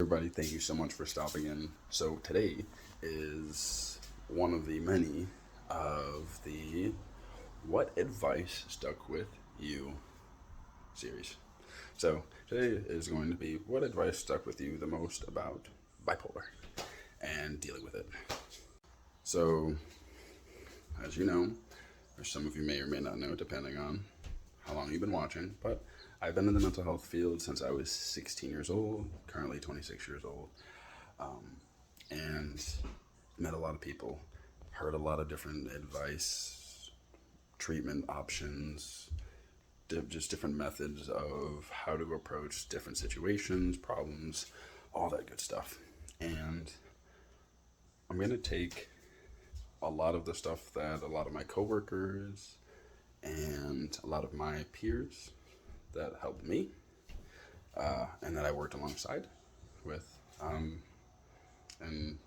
Everybody, thank you so much for stopping in. So today is one of the many of the What Advice Stuck With You series. So today is going to be what advice stuck with you the most about bipolar and dealing with it. So, as you know, or some of you may or may not know, depending on how long you've been watching, but I've been in the mental health field since I was 16 years old, currently 26 years old, and met a lot of people, heard a lot of different advice, treatment options, just different methods of how to approach different situations, problems, all that good stuff. And I'm going to take a lot of the stuff that a lot of my coworkers and a lot of my peers that helped me and that I worked alongside with and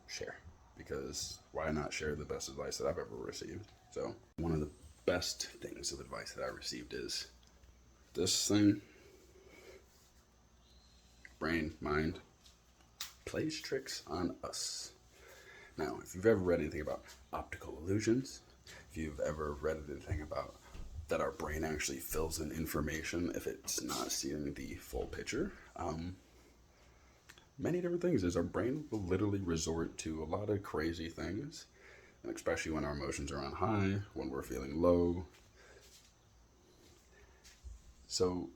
share, because why not share the best advice that I've ever received? So one of the best things of advice that I received is this thing: brain, mind, plays tricks on us. Now, if you've ever read anything about optical illusions, if you've ever read anything about that our brain actually fills in information if it's not seeing the full picture, many different things is our brain will literally resort to a lot of crazy things, and especially when our emotions are on high, when we're feeling low. So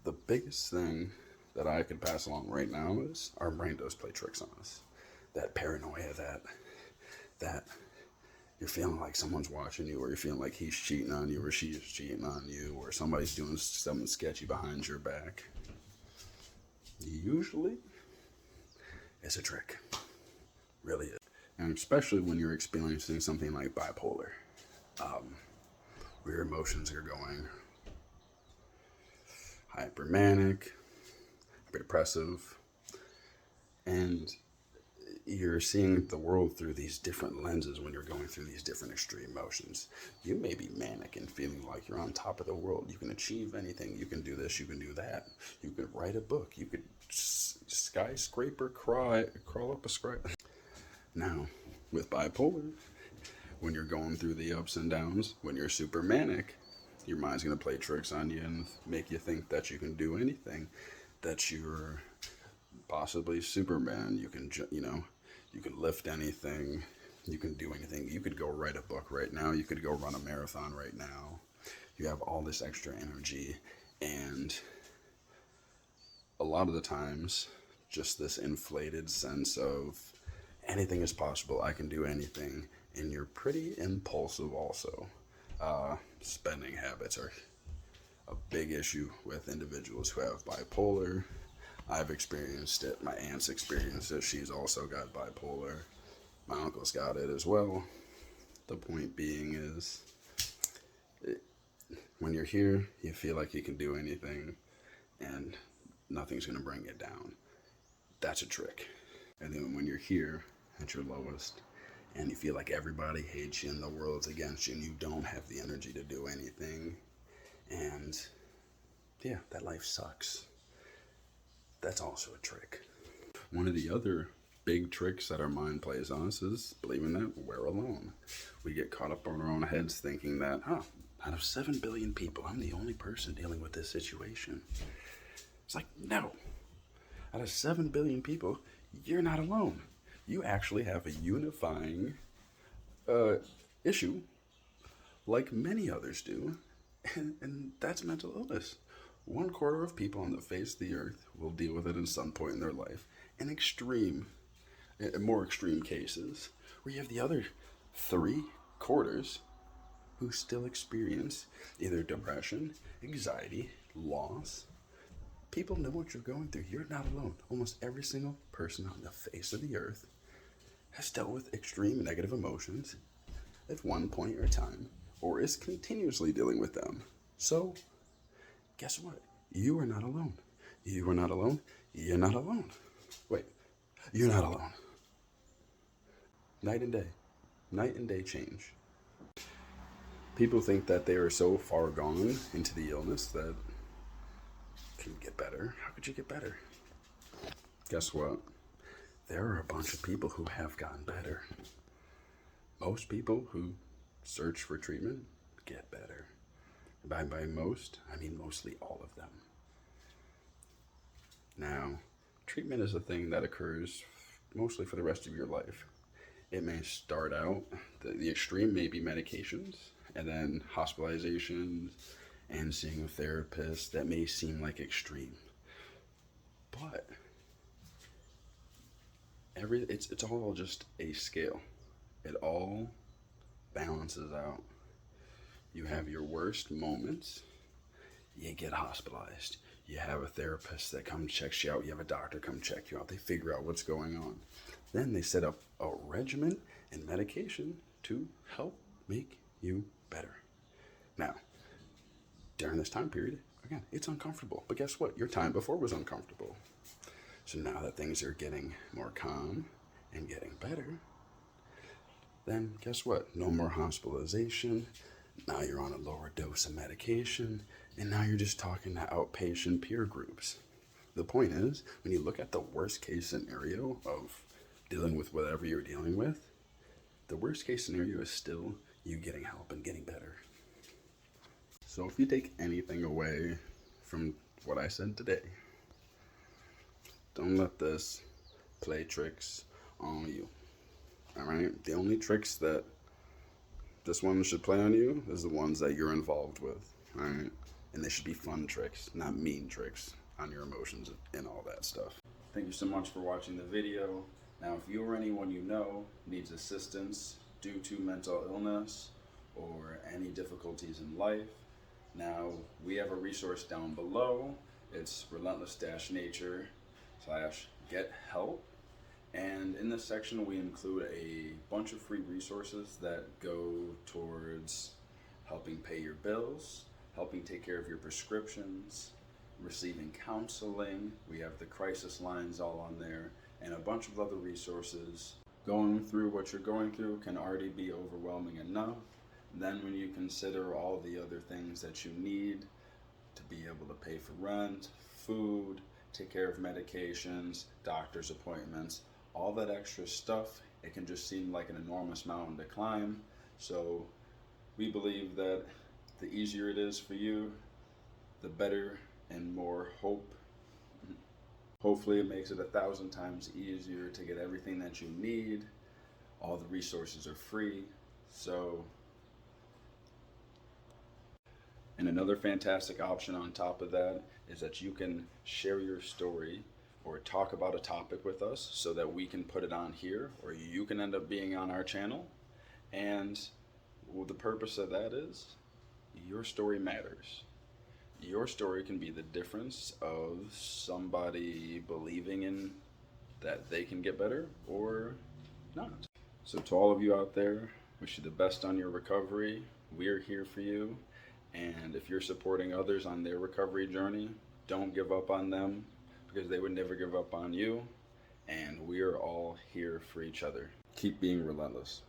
the biggest thing that I could pass along right now is our brain does play tricks on us. That paranoia, that you're feeling like someone's watching you, or you're feeling like he's cheating on you, or she's cheating on you, or somebody's doing something sketchy behind your back. Usually, it's a trick. Really is. And especially when you're experiencing something like bipolar, where your emotions are going hypermanic, hyperdepressive, and you're seeing the world through these different lenses when you're going through these different extreme emotions. You may be manic and feeling like you're on top of the world. You can achieve anything. You can do this. You can do that. You could write a book. You could skyscraper crawl up a scraper. Now, with bipolar, when you're going through the ups and downs, when you're super manic, your mind's going to play tricks on you and make you think that you can do anything, that you're possibly Superman. You can, you can lift anything. You can do anything. You could go write a book right now. You could go run a marathon right now. You have all this extra energy, and a lot of the times, just this inflated sense of anything is possible. I can do anything. And you're pretty impulsive also. Spending habits are a big issue with individuals who have bipolar. I've experienced it. My aunt's experienced it. She's also got bipolar. My uncle's got it as well. The point being is, when you're here, you feel like you can do anything and nothing's going to bring you down. That's a trick. And then when you're here at your lowest and you feel like everybody hates you and the world's against you and you don't have the energy to do anything, and yeah, that life sucks. That's also a trick. One of the other big tricks that our mind plays on us is believing that we're alone. We get caught up in our own heads thinking that, out of 7 billion people, I'm the only person dealing with this situation. It's like, no. Out of 7 billion people, you're not alone. You actually have a unifying issue like many others do, and that's mental illness. 1/4 of people on the face of the earth will deal with it at some point in their life. In more extreme cases, where you have the other 3/4 who still experience either depression, anxiety, loss. People know what you're going through. You're not alone. Almost every single person on the face of the earth has dealt with extreme negative emotions at one point or time, or is continuously dealing with them. So, guess what? You are not alone. You are not alone. You're not alone. Wait, you're not alone. Night and day. Night and day change. People think that they are so far gone into the illness that can get better. How could you get better? Guess what? There are a bunch of people who have gotten better. Most people who search for treatment get better. By most, I mean mostly all of them. Now, treatment is a thing that occurs mostly for the rest of your life. It may start out, the extreme may be medications, and then hospitalizations and seeing a therapist. That may seem like extreme. But it's all just a scale. It all balances out. You have your worst moments, you get hospitalized. You have a therapist that comes checks you out. You have a doctor come check you out. They figure out what's going on. Then they set up a regimen and medication to help make you better. Now, during this time period, again, it's uncomfortable. But guess what? Your time before was uncomfortable. So now that things are getting more calm and getting better, then guess what? No more hospitalization. Now you're on a lower dose of medication, and now you're just talking to outpatient peer groups. The point is, when you look at the worst case scenario of dealing with whatever you're dealing with, the worst case scenario is still you getting help and getting better. So if you take anything away from what I said today, don't let this play tricks on you. All right? The only tricks that this one should play on you is the ones that you're involved with. All right? And they should be fun tricks, not mean tricks on your emotions and all that stuff. Thank you so much for watching the video. Now, if you or anyone you know needs assistance due to mental illness or any difficulties in life, now we have a resource down below. It's relentless-nature/get help. And in this section, we include a bunch of free resources that go towards helping pay your bills, helping take care of your prescriptions, receiving counseling. We have the crisis lines all on there, and a bunch of other resources. Going through what you're going through can already be overwhelming enough. Then when you consider all the other things that you need to be able to pay for rent, food, take care of medications, doctor's appointments, all that extra stuff, it can just seem like an enormous mountain to climb. So we believe that the easier it is for you, the better and more hope. Hopefully it makes it 1,000 times easier to get everything that you need. All the resources are free. And another fantastic option on top of that is that you can share your story or talk about a topic with us so that we can put it on here, or you can end up being on our channel. And the purpose of that is your story matters. Your story can be the difference of somebody believing in that they can get better or not. So to all of you out there, wish you the best on your recovery. We're here for you. And if you're supporting others on their recovery journey, don't give up on them, because they would never give up on you. And we're all here for each other. Keep being relentless.